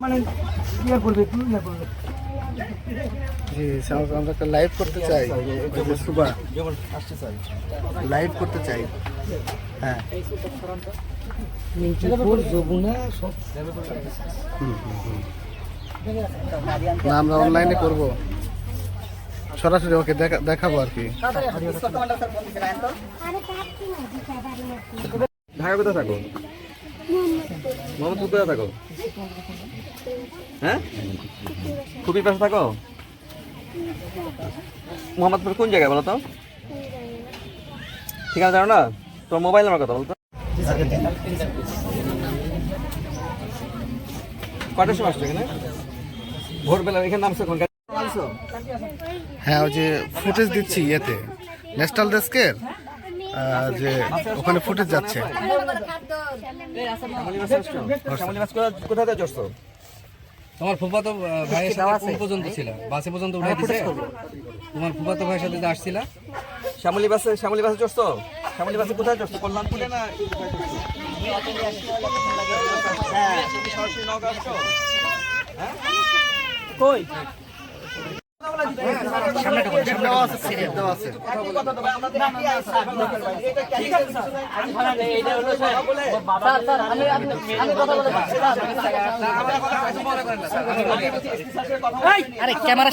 মানে ইয়ে করবে, একটু ইয়ে করবে। জি আমরা একটা লাইভ করতে চাই, সুবা লাইভ করতে চাই। হ্যাঁ না, আমরা অনলাইনে করব, সরাসরি ওকে দেখাবো আর কি। ঢাকা কোথায় থাকো? মোহাম্মদপুর কোথায় থাকো? হ্যাঁ, খুবই পাশে থাকো। মোহাম্মদপুর কোন জায়গায় বলো তো? ঠিকানা জানো না? তোমার মোবাইল নাম্বার কথা বলতো। কটার সময় আসছো এখানে? ভোরবেলা এখানে নামছো কোন? হ্যাঁ, ওই যে ফুটেজ দিচ্ছি ইয়েতে, ন্যাশনাল ডেস্কের, যে ওখানে ফুটেজ যাচ্ছে। কোথায় থেকে চড়ছো? তোমার ফুফাতো ভাইয়ের সাথে কোন পর্যন্ত ছিল? বাসে পর্যন্ত উঠাই দিছে? তোমার ফুফাতো ভাইয়ের সাথে যে আসছিলা? শ্যামলী বাসে চড়ছো? শ্যামলী বাসে কোথায় চড়ছো? কল্যাণপুরে না সরাসরি নওগাঁ আসছো? হ্যাঁ কই? আরে ক্যামেরা